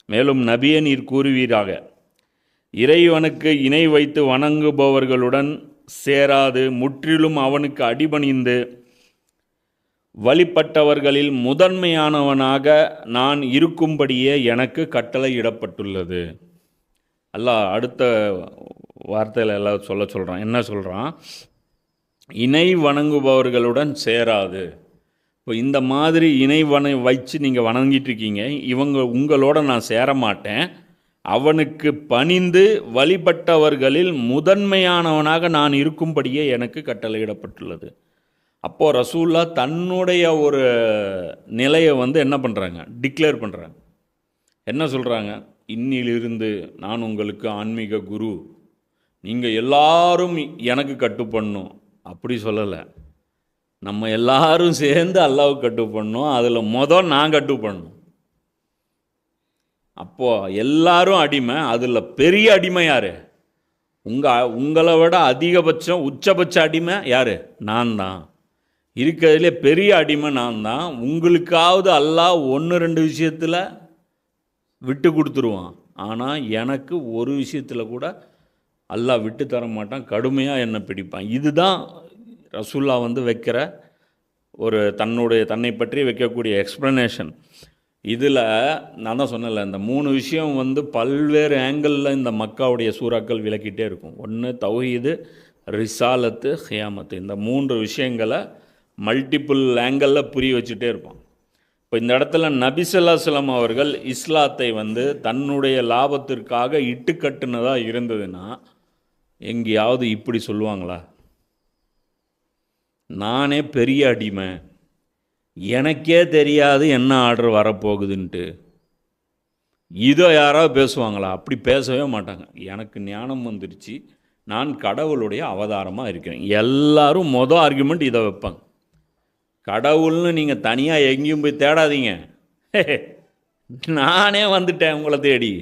மேலும் நபியே நீர் கூறுவீராக, இறைவனுக்கு இணை வைத்து வணங்குபவர்களுடன் சேராது முற்றிலும் அவனுக்கு அடிபணிந்து வழிபட்டவர்களில் முதன்மையானவனாக நான் இருக்கும்படியே எனக்கு கட்டளையிடப்பட்டுள்ளது. அல்லாஹ் அடுத்த வார்த்தையில் எல்லாம் சொல்கிறான். என்ன சொல்கிறான்? இணை வணங்குபவர்களுடன் சேராது. இப்போ இந்த மாதிரி இணை வச்சு நீங்கள் வணங்கிட்டு இருக்கீங்க, உங்களோட நான் சேர மாட்டேன். அவனுக்கு பணிந்து வழிபட்டவர்களில் முதன்மையானவனாக நான் இருக்கும்படியே எனக்கு கட்டளையிடப்பட்டுள்ளது. அப்போது ரசூல்லா தன்னுடைய ஒரு நிலையை என்ன பண்ணுறாங்க? டிக்ளேர் பண்ணுறாங்க. என்ன சொல்கிறாங்க? இன்னிலிருந்து நான் உங்களுக்கு ஆன்மீக குரு, நீங்கள் எல்லாரும் எனக்கு கட்டுப்படணும் அப்படி சொல்லலை. நம்ம எல்லாரும் சேர்ந்து அல்லாஹ்வுக்கு கட்டுப்படணும். அதில் நான் கட்டுப்படணும். அப்போது எல்லாரும் அடிமை. அதில் பெரிய அடிமை யார்? உங்களை விட அதிகபட்சம் உச்சபட்ச அடிமை யார்? நான் தான். இருக்கிறதுலே பெரிய அடிமை நான் தான். உங்களுக்காவது அல்லாஹ் 1-2 விஷயத்தில் விட்டு கொடுத்துருவான். ஆனால் எனக்கு ஒரு விஷயத்தில் கூட அல்லாஹ் விட்டு தர மாட்டான். கடுமையாக என்னை பிடிப்பான். இதுதான் ரசூல்லா வைக்கிற ஒரு தன்னை பற்றி வைக்கக்கூடிய எக்ஸ்ப்ளனேஷன். இதில் நான் தான் சொன்னல, இந்த 3 விஷயம் பல்வேறு ஆங்கிளில் இந்த மக்காவுடைய சூறாக்கள் விளக்கிட்டே இருக்கும். ஒன்று தௌஹீது, ரிசாலத்து, ஹியாமத்து. இந்த 3 விஷயங்களை மல்டிப்புள் ஆங்கிளில் புரிய வச்சுட்டே இருப்பான். இப்போ இந்த இடத்துல நபி ஸல்லல்லாஹு அலைஹி வஸல்லம் அவர்கள் இஸ்லாத்தை தன்னுடைய லாபத்திற்காக இட்டுக்கட்டுனதாக இருந்ததுன்னா எங்கேயாவது இப்படி சொல்லுவாங்களா? நானே பெரிய அடிமை, எனக்கே தெரியாது என்ன ஆர்டர் வரப்போகுதுன்ட்டு, இதை யாராவது பேசுவாங்களா? அப்படி பேசவே மாட்டாங்க. எனக்கு ஞானம் வந்துருச்சு, நான் கடவுளுடைய அவதாரமாக இருக்கிறேன். எல்லாரும் ஆர்குமெண்ட் இதை வைப்பாங்க. கடவுள்னு நீங்கள் தனியாக எங்கேயும் போய் தேடாதீங்க, நானே வந்துட்டேன் உங்களை தேடி.